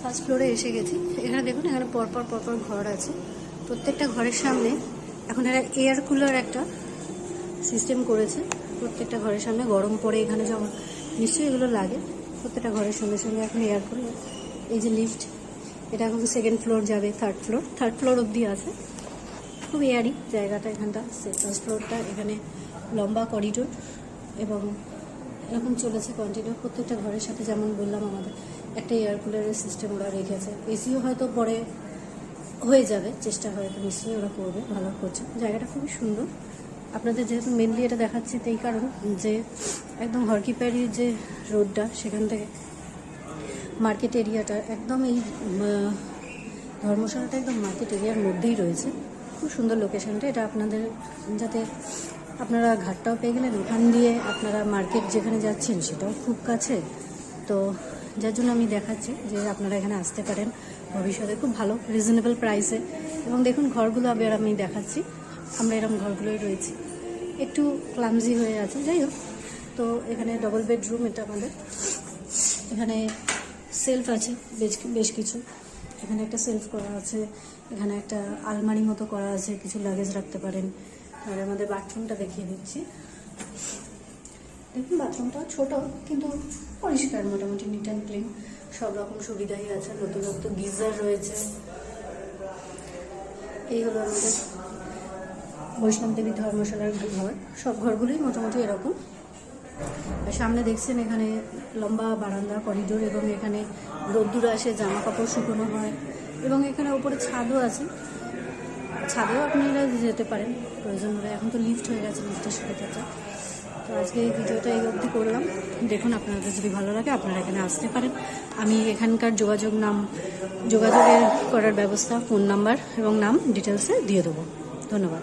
First ফ্লোরে এসে গেছি। এখানে দেখুন, এখানে পরপর পরপর ঘর আছে। প্রত্যেকটা ঘরের সামনে এখন এরা এয়ার কুলার একটা সিস্টেম করেছে। প্রত্যেকটা ঘরের সামনে গরম পড়ে, এখানে যখন নিশ্চয়ই এগুলো লাগে। প্রত্যেকটা ঘরের সঙ্গে সঙ্গে এখন এয়ার কুলার। এই যে লিফট, এটা এখন সেকেন্ড ফ্লোর যাবে, থার্ড ফ্লোর অবধি আছে। খুব এয়ারি জায়গাটা এখানটা। ফার্স্ট ফ্লোরটা এখানে লম্বা করিডোর এবং এরকম চলেছে কন্টিনিউ। প্রত্যেকটা ঘরের সাথে যেমন বললাম আমাদের একটা এয়ার কুলারের সিস্টেম ওরা রেখেছে। এসিও হয়তো পরে হয়ে যাবে, চেষ্টা হয়তো নিশ্চয়ই ওরা করবে, ভালো করছে। জায়গাটা খুবই সুন্দর। আপনাদের যেহেতু মেনলি এটা দেখাচ্ছি তাই কারণ যে একদম হরকিপ্যারির যে রোডটা, সেখান থেকে মার্কেট এরিয়াটা একদম, এই ধর্মশালাটা একদম মার্কেট এরিয়ার মধ্যেই রয়েছে। খুব সুন্দর লোকেশনটা। এটা আপনাদের যাতে আপনারা ঘাটটাও পেয়ে গেলেন, ওখান দিয়ে আপনারা মার্কেট যেখানে যাচ্ছেন সেটাও খুব কাছে। তো যার জন্য আমি দেখাচ্ছি যে আপনারা এখানে আসতে পারেন ভবিষ্যতে খুব ভালো রিজনেবল প্রাইসে। এবং দেখুন ঘরগুলো আবার আমি দেখাচ্ছি। আমরা এরকম ঘরগুলোই রয়েছি, একটু ক্লামজি হয়ে আছে, যাই হোক। তো এখানে ডবল বেডরুম এটা আমাদের। এখানে সেলফ আছে বেশ কিছু। এখানে একটা সেলফ করা আছে, এখানে একটা আলমারি মতো করা আছে, কিছু লাগেজ রাখতে পারেন। আর আমাদের বাথরুমটা দেখিয়ে দিচ্ছি। দেখুন বাথরুমটা ছোট কিন্তু পরিষ্কার, মোটামুটি নিট অ্যান্ড ক্লিন। সব রকম সুবিধাই আছে। নতুনত্ব গিজার রয়েছে। এই হলো আমাদের বৈষ্ণব দেবী ধর্মশালার ঘর। সব ঘরগুলোই মোটামুটি এরকম। সামনে দেখছেন এখানে লম্বা বারান্দা, করিডোর, এবং এখানে রোদ্দুর আসে, জামা কাপড় শুকনো হয়। এবং এখানে উপরে ছাদও আছে, ছাদেও আপনারা যেতে পারেন প্রয়োজন হলে। এখন তো লিফট হয়ে গেছে, লিফটের সুবিধাটা। তো আজকে এই ভিডিওটা এই অবধি করলাম। দেখুন আপনাদের যদি ভালো লাগে আপনারা এখানে আসতে পারেন। আমি এখানকার যোগাযোগের করার ব্যবস্থা, ফোন নাম্বার এবং নাম ডিটেলসে দিয়ে দেবো। ধন্যবাদ।